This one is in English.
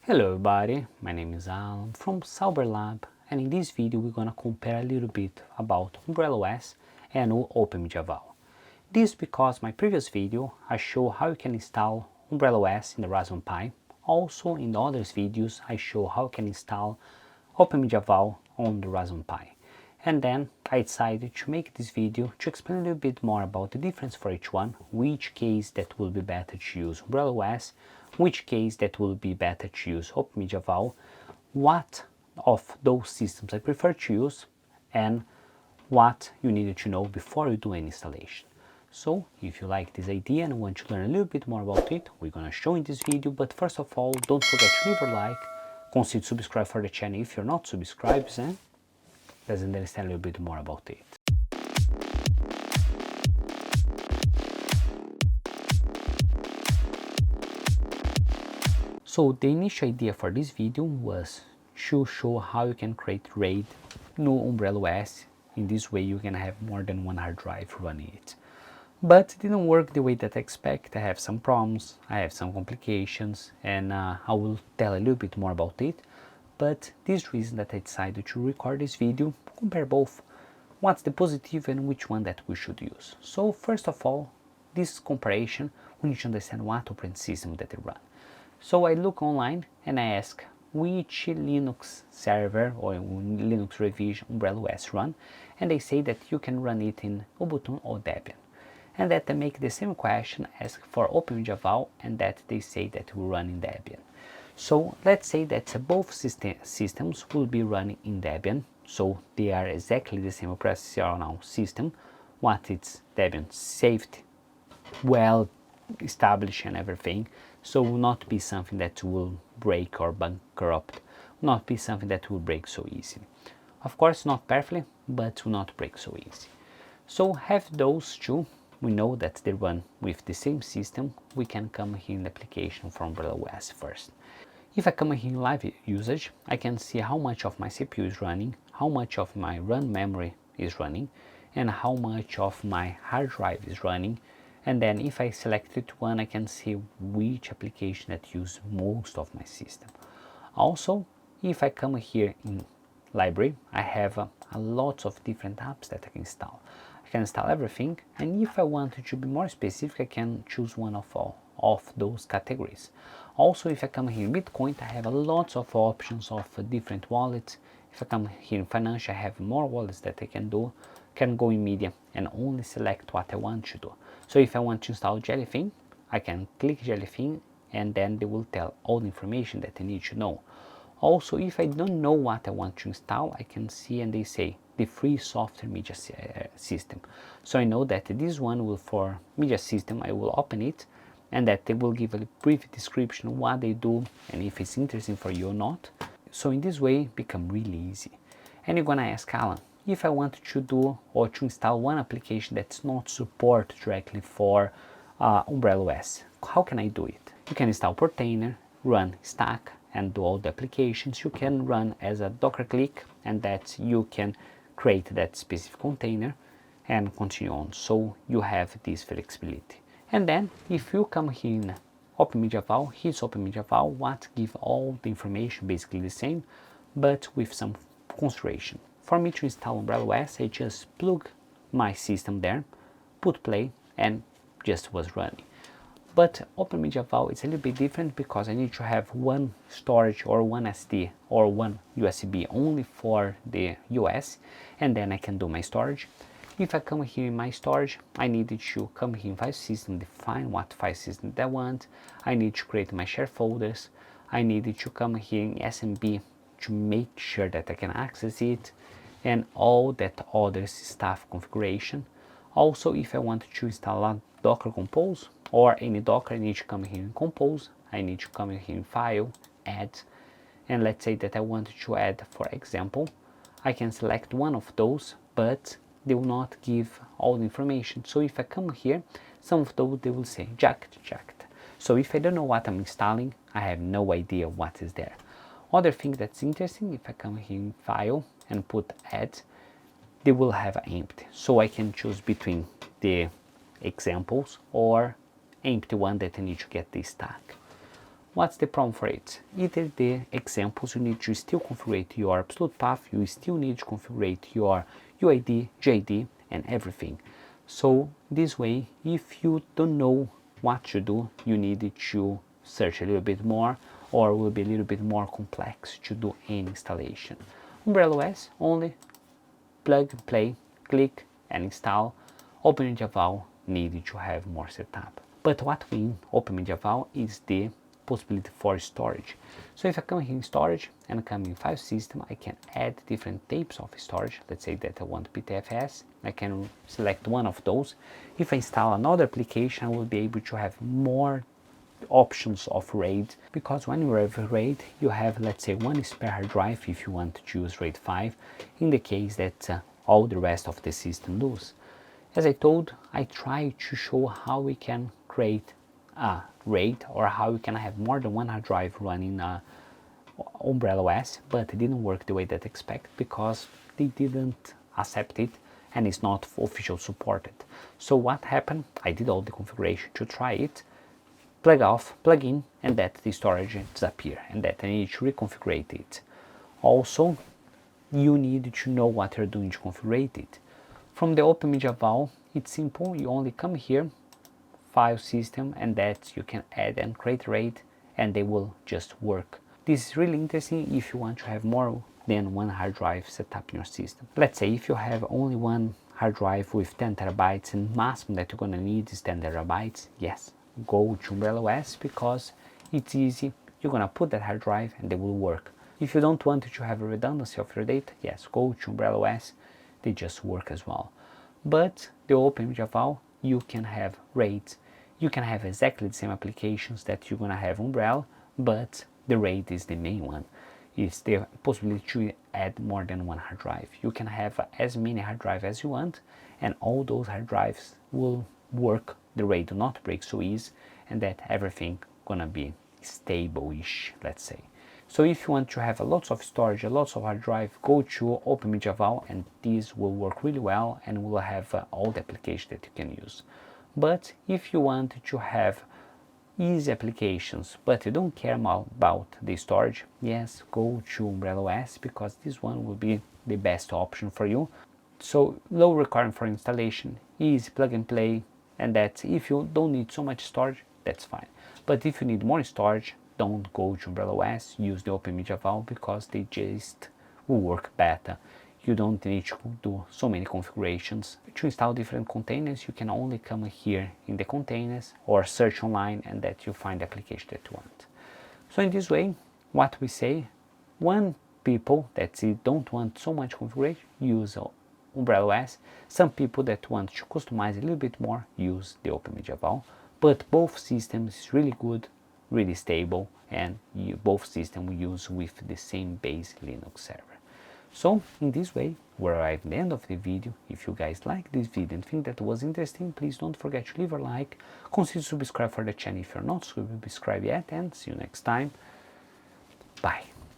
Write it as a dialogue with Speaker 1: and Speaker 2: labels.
Speaker 1: Hello everybody, my name is Alan from Sauber-Lab, and in this video we're gonna compare a little bit about UmbrelOs and OpenMediaVault. This because my previous video I show how you can install UmbrelOs in the Raspberry Pi. Also in the other videos I show how you can install OpenMediaVault on the Raspberry Pi. And then I decided to make this video to explain a little bit more about the difference for each one, which case that will be better to use UmbrelOs, which case that will be better to use OpenMediaVault, what of those systems I prefer to use, and what you needed to know before you do any installation. So if you like this idea and want to learn a little bit more about it, we're gonna show in this video, but first of all, don't forget to leave a like, consider subscribe for the channel if you're not subscribed, and let's understand a little bit more about it. So the initial idea for this video was to show how you can create RAID no UmbrelOs. In this way you can have more than one hard drive running it. But it didn't work the way that I expect. I have some problems, I have some complications, and I will tell a little bit more about it. But this reason that I decided to record this video, compare both, what's the positive and which one that we should use. So first of all, this comparison, we need to understand what operating system that they run. So I look online and I ask which Linux server or Linux revision UmbrelOs run, and they say that you can run it in Ubuntu or Debian. And that they make the same question ask for OpenMediaVault, and that they say that will run in Debian. So let's say that both systems will be running in Debian, so they are exactly the same operational system. What it's Debian saved, well established and everything, so will not be something that will break or bankrupt, not be something that will break so easily. Of course not perfectly, but will not break so easy. So have those two, we know that they run with the same system. We can come here in the application from UmbrelOs first. If I come here in live usage, I can see how much of my CPU is running, how much of my run memory is running, and how much of my hard drive is running. And then if I select it one, I can see which application that use most of my system. Also, if I come here in library, I have a lot of different apps that I can install. I can install everything, and if I wanted to be more specific, I can choose one of all of those categories. Also, if I come here in Bitcoin, I have a lot of options of different wallets. If I come here in financial, I have more wallets that I can do. Can go in media and only select what I want to do. So if I want to install Jellyfin, I can click Jellyfin, and then they will tell all the information that I need to know. Also, if I don't know what I want to install, I can see and they say the free software media system. So I know that this one will for media system, I will open it, and that they will give a brief description of what they do and if it's interesting for you or not. So in this way, become really easy. And you're gonna ask, Alan, if I want to do or to install one application that's not support directly for UmbrelOs, how can I do it? You can install Portainer, run stack, and do all the applications. You can run as a Docker click, and that you can create that specific container and continue on. So you have this flexibility. And then if you come here in OpenMediaVault, here's OpenMediaVault, what give all the information basically the same, but with some consideration. For me to install UmbrelOs, I just plug my system there, put play, and just was running. But OpenMediaVault is a little bit different because I need to have one storage or one SD or one USB only for the US, and then I can do my storage. If I come here in my storage, I need to come here in file system, define what file system I want. I need to create my share folders. I need to come here in SMB to make sure that I can access it, and all that other stuff configuration. Also, if I want to install a Docker Compose or any Docker, I need to come here in Compose. I need to come here in File, Add, and let's say that I want to add, for example, I can select one of those, but they will not give all the information. So if I come here, some of those they will say jacked. So if I don't know what I'm installing, I have no idea what is there. Other thing that's interesting, if I come here in File and put Add, they will have empty. So I can choose between the examples or empty one that I need to get the stack. what's the problem for it? Either the examples you need to still configure your absolute path, you still need to configure your UID, JID and everything. So this way, if you don't know what to do, you need to search a little bit more, or will be a little bit more complex to do any installation. UmbrelOS, only plug and play, click and install. OpenMediaVault needed to have more setup. But what we in OpenMediaVault is the possibility for storage. So if I come here in storage and come in file system, I can add different types of storage. Let's say that I want PTFS, I can select one of those. If I install another application, I will be able to have more options of RAID, because when you have RAID, you have, let's say, one spare hard drive if you want to choose RAID 5, in the case that all the rest of the system does. As I told, I try to show how we can create a RAID, or how we can have more than one hard drive running UmbrelOS, but it didn't work the way that I expect, because they didn't accept it and it's not official supported. So what happened? I did all the configuration to try it, plug off, plug in, and that the storage disappear, and that I need to reconfigure it. Also, you need to know what you're doing to configure it. From the OpenMediaVault, it's simple. You only come here, file system, and that you can add and create RAID, and they will just work. This is really interesting if you want to have more than one hard drive set up in your system. Let's say if you have only one hard drive with 10 terabytes and maximum that you're gonna need is 10 terabytes, yes, go to UmbrelOS, because it's easy. You're gonna put that hard drive and they will work. If you don't want to have a redundancy of your data, yes, go to UmbrelOS, they just work as well. But the OpenMediaVault, you can have RAIDs, you can have exactly the same applications that you're gonna have Umbrel, but the RAID is the main one. It's the possibility to add more than one hard drive. You can have as many hard drives as you want, and all those hard drives will work. The RAID will not break so easy, and that everything gonna be stable-ish, let's say. So if you want to have lots of storage, lots of hard drive, go to OpenMediaVault, and this will work really well and will have all the applications that you can use. But if you want to have easy applications, but you don't care about the storage, yes, go to UmbrelOS, because this one will be the best option for you. So low requirement for installation, easy plug and play, and that if you don't need so much storage, that's fine. But if you need more storage, don't go to UmbrelOS, use the OpenMediaVault, because they just will work better. You don't need to do so many configurations. To install different containers, you can only come here in the containers or search online, and that you find the application that you want. So in this way, what we say, one people that don't want so much configuration, use UmbrelOS. Some people that want to customize a little bit more, use the OpenMediaVault. But both systems is really good, really stable, and both systems we use with the same base Linux server. So in this way, we arrived at the end of the video. If you guys like this video and think that was interesting, please don't forget to leave a like, consider subscribe for the channel if you're not subscribed yet, and see you next time. Bye.